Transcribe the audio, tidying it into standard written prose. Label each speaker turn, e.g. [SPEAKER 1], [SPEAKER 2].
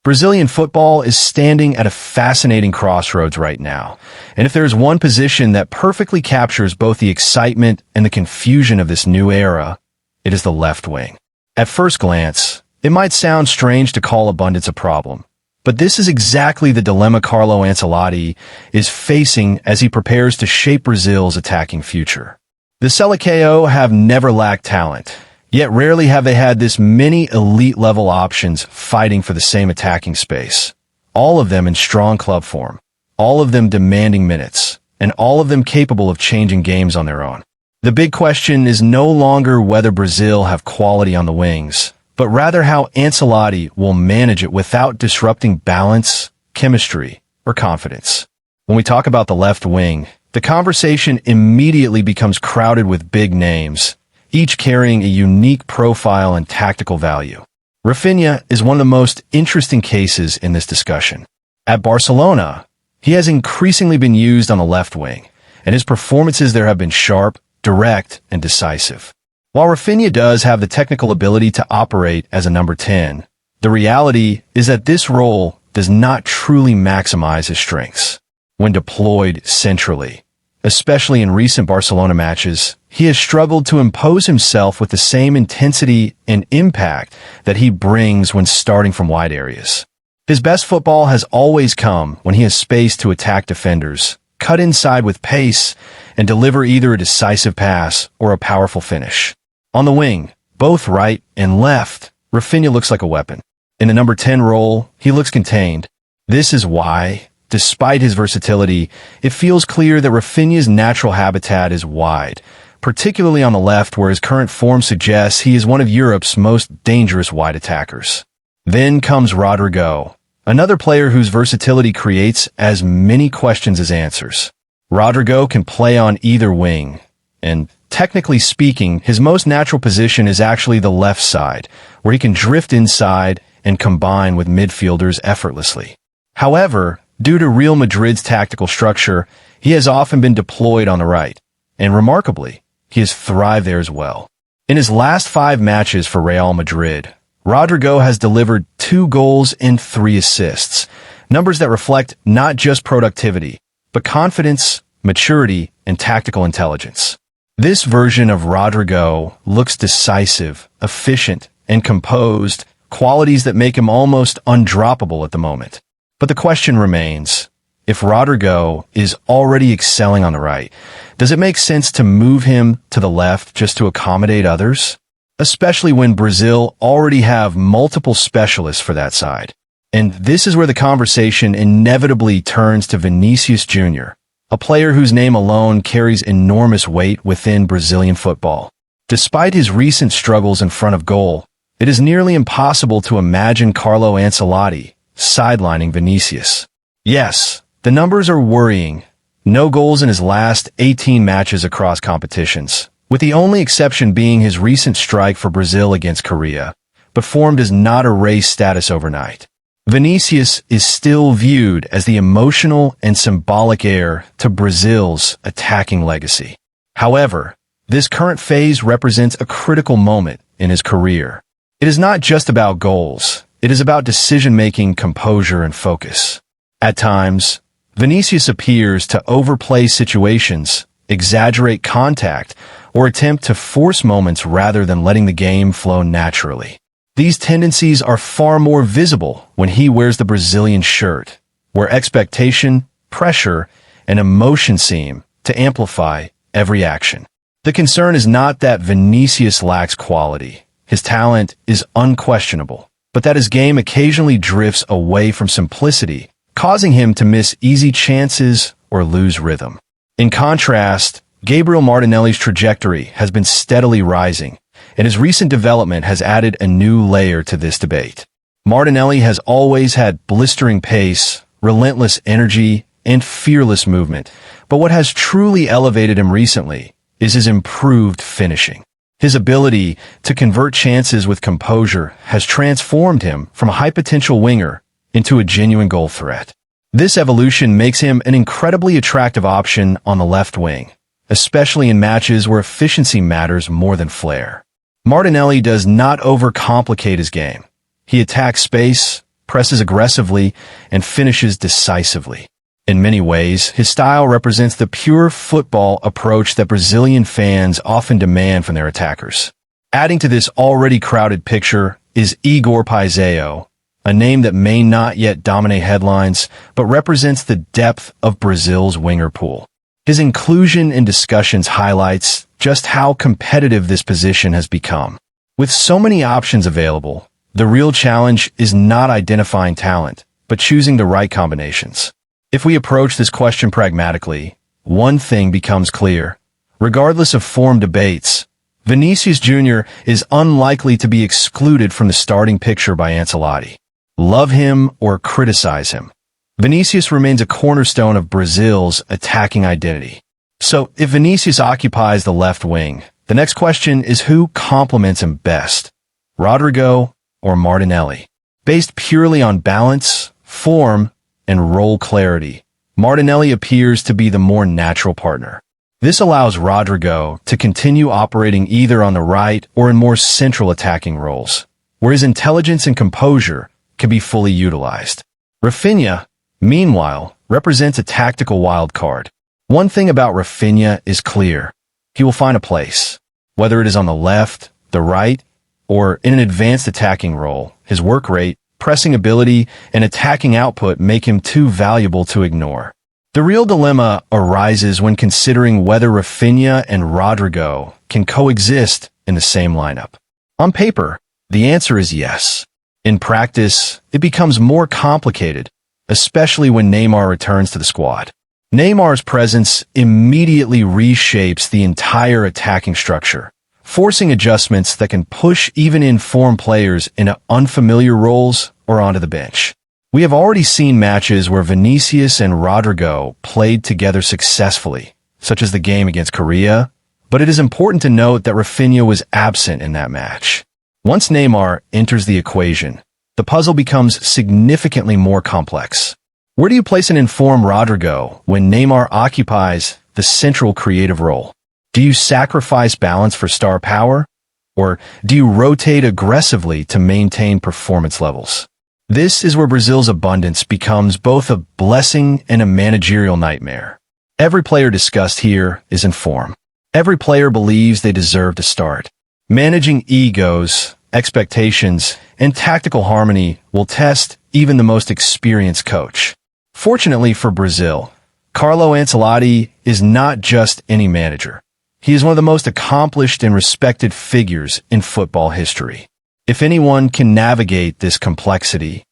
[SPEAKER 1] Brazilian football is standing at a fascinating crossroads right now, and if there's one position that perfectly captures both the excitement and the confusion of this new era, it is the left wing. At first glance, it might sound strange to call abundance a problem, but this is exactly the dilemma Carlo Ancelotti is facing as he prepares to shape Brazil's attacking future. The Seleção have never lacked talent, yet rarely have they had this many elite-level options fighting for the same attacking space. All of them in strong club form, all of them demanding minutes, and all of them capable of changing games on their own. The big question is no longer whether Brazil have quality on the wings, but rather how Ancelotti will manage it without disrupting balance, chemistry, or confidence. When we talk about the left wing, the conversation immediately becomes crowded with big names, each carrying a unique profile and tactical value. Raphinha is one of the most interesting cases in this discussion. At Barcelona, he has increasingly been used on the left wing, and his performances there have been sharp, direct, and decisive. While Raphinha does have the technical ability to operate as a number 10, the reality is that this role does not truly maximize his strengths. When deployed centrally, especially in recent Barcelona matches, he has struggled to impose himself with the same intensity and impact that he brings when starting from wide areas. His best football has always come when he has space to attack defenders, cut inside with pace, and deliver either a decisive pass or a powerful finish. On the wing, both right and left, Raphinha looks like a weapon. In the number 10 role, he looks contained. This is why, despite his versatility, it feels clear that Raphinha's natural habitat is wide, particularly on the left where his current form suggests he is one of Europe's most dangerous wide attackers. Then comes Rodrygo, another player whose versatility creates as many questions as answers. Rodrygo can play on either wing, and technically speaking, his most natural position is actually the left side, where he can drift inside and combine with midfielders effortlessly. However, due to Real Madrid's tactical structure, he has often been deployed on the right, and remarkably, he has thrived there as well. In his last 5 matches for Real Madrid, Rodrygo has delivered 2 goals and 3 assists, numbers that reflect not just productivity, but confidence, maturity, and tactical intelligence. This version of Rodrygo looks decisive, efficient, and composed, qualities that make him almost undroppable at the moment. But the question remains, if Rodrygo is already excelling on the right, does it make sense to move him to the left just to accommodate others? Especially when Brazil already have multiple specialists for that side. And this is where the conversation inevitably turns to Vinicius Jr., a player whose name alone carries enormous weight within Brazilian football. Despite his recent struggles in front of goal, it is nearly impossible to imagine Carlo Ancelotti sidelining Vinicius. Yes, the numbers are worrying. No goals in his last 18 matches across competitions, with the only exception being his recent strike for Brazil against Korea, but form does not erase status overnight. Vinicius is still viewed as the emotional and symbolic heir to Brazil's attacking legacy. However, this current phase represents a critical moment in his career. It is not just about goals. It is about decision-making, composure, and focus. At times, Vinicius appears to overplay situations, exaggerate contact, or attempt to force moments rather than letting the game flow naturally. These tendencies are far more visible when he wears the Brazilian shirt, where expectation, pressure, and emotion seem to amplify every action. The concern is not that Vinicius lacks quality. His talent is unquestionable, but that his game occasionally drifts away from simplicity, causing him to miss easy chances or lose rhythm. In contrast, Gabriel Martinelli's trajectory has been steadily rising, and his recent development has added a new layer to this debate. Martinelli has always had blistering pace, relentless energy, and fearless movement, but what has truly elevated him recently is his improved finishing. His ability to convert chances with composure has transformed him from a high-potential winger into a genuine goal threat. This evolution makes him an incredibly attractive option on the left wing, especially in matches where efficiency matters more than flair. Martinelli does not overcomplicate his game. He attacks space, presses aggressively, and finishes decisively. In many ways, his style represents the pure football approach that Brazilian fans often demand from their attackers. Adding to this already crowded picture is Igor Paisao, a name that may not yet dominate headlines, but represents the depth of Brazil's winger pool. His inclusion in discussions highlights just how competitive this position has become. With so many options available, the real challenge is not identifying talent, but choosing the right combinations. If we approach this question pragmatically, one thing becomes clear. Regardless of form debates, Vinicius Jr. is unlikely to be excluded from the starting picture by Ancelotti. Love him or criticize him, Vinicius remains a cornerstone of Brazil's attacking identity. So, if Vinicius occupies the left wing, the next question is who complements him best, Rodrygo or Martinelli? Based purely on balance, form, and role clarity, Martinelli appears to be the more natural partner. This allows Rodrygo to continue operating either on the right or in more central attacking roles, where his intelligence and composure can be fully utilized. Raphinha, meanwhile, represents a tactical wild card. One thing about Raphinha is clear. He will find a place. Whether it is on the left, the right, or in an advanced attacking role, his work rate, pressing ability, and attacking output make him too valuable to ignore. The real dilemma arises when considering whether Raphinha and Rodrygo can coexist in the same lineup. On paper, the answer is yes. In practice, it becomes more complicated, especially when Neymar returns to the squad. Neymar's presence immediately reshapes the entire attacking structure, forcing adjustments that can push even informed players into unfamiliar roles or onto the bench. We have already seen matches where Vinicius and Rodrygo played together successfully, such as the game against Korea, but it is important to note that Raphinha was absent in that match. Once Neymar enters the equation, the puzzle becomes significantly more complex. Where do you place an informed Rodrygo when Neymar occupies the central creative role? Do you sacrifice balance for star power? Or do you rotate aggressively to maintain performance levels? This is where Brazil's abundance becomes both a blessing and a managerial nightmare. Every player discussed here is in form. Every player believes they deserve to start. Managing egos, expectations, and tactical harmony will test even the most experienced coach. Fortunately for Brazil, Carlo Ancelotti is not just any manager. He is one of the most accomplished and respected figures in football history. If anyone can navigate this complexity,